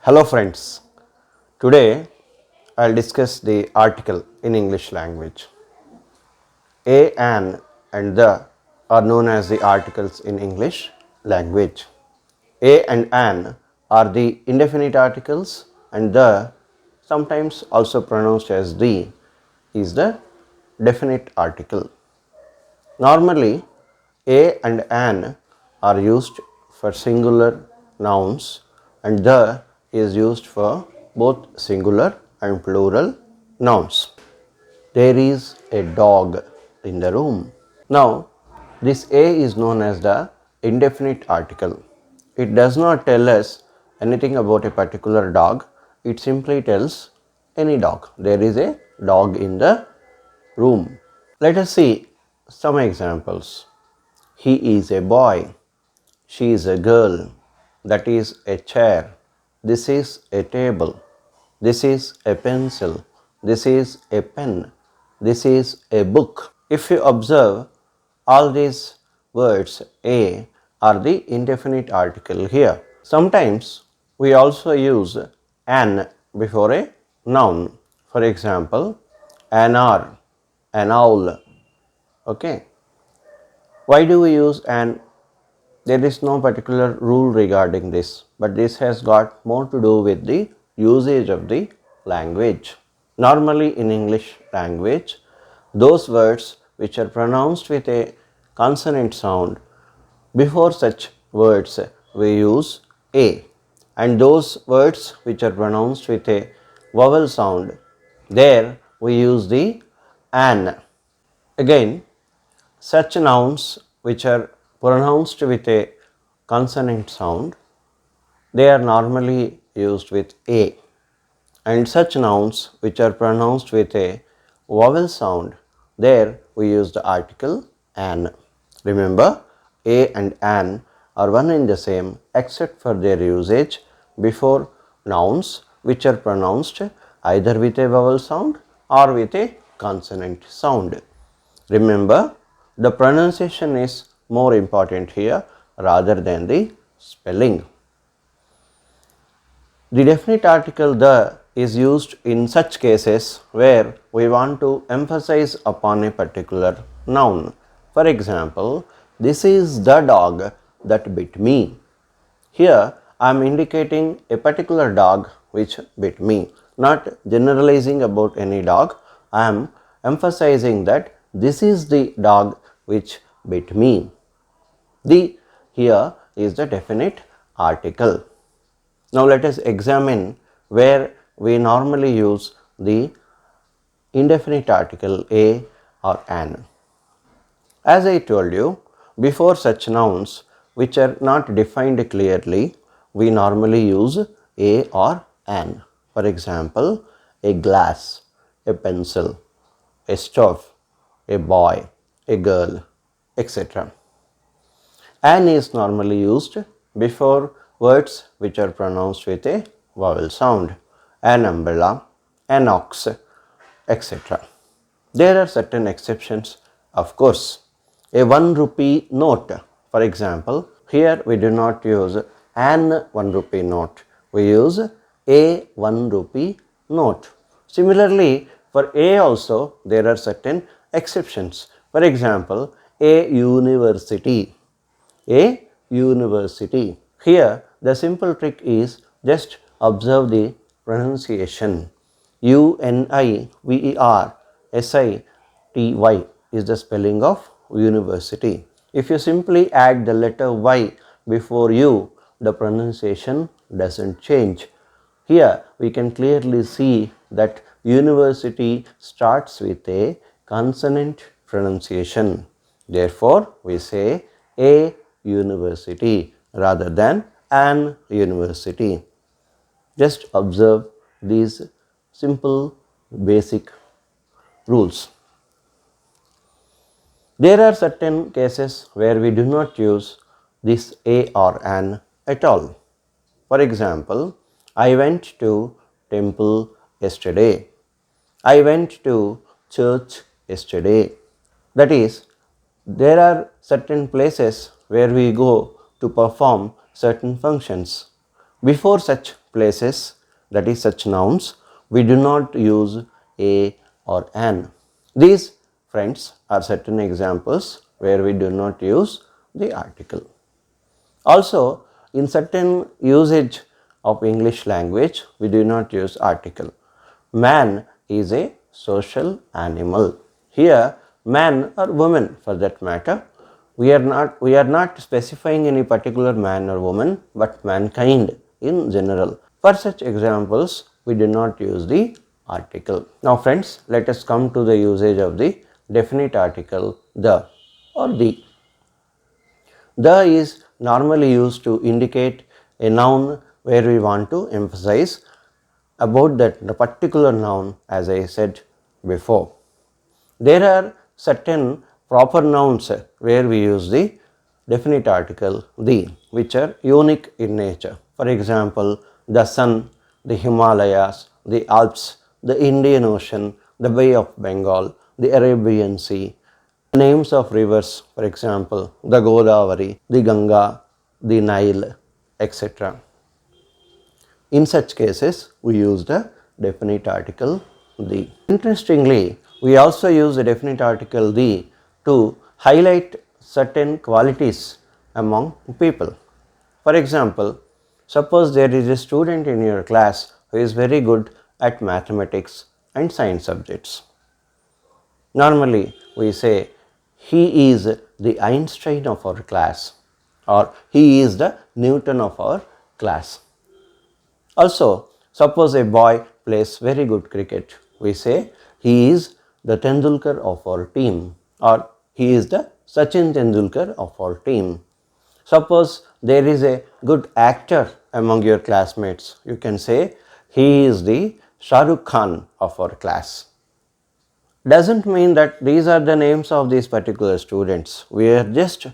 Hello friends, today I'll discuss the article in English language. A, an and the are known as the articles in English language. A and an are the indefinite articles and the, sometimes also pronounced as the, is the definite article. Normally a and an are used for singular nouns and the is used for both singular and plural nouns. There is a dog in the room. Now, this a is known as the indefinite article. It does not tell us anything about a particular dog, it simply tells any dog. There is a dog in the room. Let us see some examples. He is a boy. She is a girl. That is a chair. This is a table. This is a pencil. This is a pen. This is a book. If you observe, all these words a are the indefinite article here. Sometimes we also use an before a noun. For example, an hour, an owl. Okay. Why do we use an? There is no particular rule regarding this, but this has got more to do with the usage of the language. Normally in English language, those words which are pronounced with a consonant sound, before such words we use a, and those words which are pronounced with a vowel sound, there we use the an. Again, such nouns which are pronounced with a consonant sound, they are normally used with a, and such nouns which are pronounced with a vowel sound, there we use the article an. Remember, a and an are one and the same except for their usage before nouns which are pronounced either with a vowel sound or with a consonant sound. Remember, the pronunciation is more important here rather than the spelling. The definite article the is used in such cases where we want to emphasize upon a particular noun. For example, this is the dog that bit me. Here I am indicating a particular dog which bit me, not generalizing about any dog. I am emphasizing that this is the dog which bit me. The here is the definite article. Now let us examine where we normally use the indefinite article a or an. As I told you, before such nouns which are not defined clearly, we normally use a or an. For example, a glass, a pencil, a stove, a boy, a girl, etc. An is normally used before words which are pronounced with a vowel sound. An umbrella, an ox, etc. There are certain exceptions, of course. A 1 rupee note, for example, here we do not use an 1 rupee note, we use a 1 rupee note. Similarly, for a also there are certain exceptions. For example, a university. A university. Here the simple trick is just observe the pronunciation. UNIVERSITY is the spelling of university. If you simply add the letter Y before U, the pronunciation doesn't change. Here we can clearly see that university starts with a consonant pronunciation. Therefore, we say a university rather than an university. Just observe these simple basic rules. There are certain cases where we do not use this a or an at all. For example, I went to temple yesterday. I went to church yesterday. That is, there are certain places where we go to perform certain functions. Before such places, that is such nouns, we do not use a or an. These, friends, are certain examples where we do not use the article. Also, in certain usage of English language, we do not use article. Man is a social animal. Here, man or woman for that matter, we are not specifying any particular man or woman, but mankind in general. For such examples, we do not use the article. Now friends, let us come to the usage of the definite article the or the. The is normally used to indicate a noun where we want to emphasize about that the particular noun, as I said before. There are certain proper nouns where we use the definite article the, which are unique in nature. For example, the sun, the Himalayas, the Alps, the Indian Ocean, the Bay of Bengal, the Arabian Sea. Names of rivers, for example, the Godavari, the Ganga, the Nile, etc. In such cases, we use the definite article the. Interestingly, we also use the definite article the to highlight certain qualities among people. For example, suppose there is a student in your class who is very good at mathematics and science subjects. Normally, we say he is the Einstein of our class, or he is the Newton of our class. Also, suppose a boy plays very good cricket, we say he is the Tendulkar of our team, or he is the Sachin Tendulkar of our team. Suppose there is a good actor among your classmates, you can say he is the Shah Rukh Khan of our class. Doesn't mean that these are the names of these particular students. We are just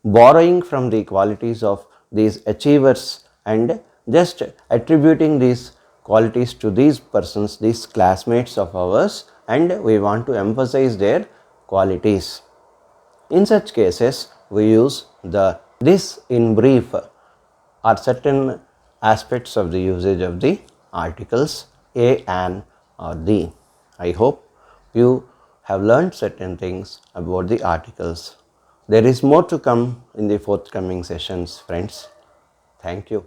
borrowing from the qualities of these achievers and just attributing these qualities to these persons, these classmates of ours, and we want to emphasize their qualities. In such cases, we use the. This in brief are certain aspects of the usage of the articles a, an or the. I hope you have learned certain things about the articles. There is more to come in the forthcoming sessions, friends. Thank you.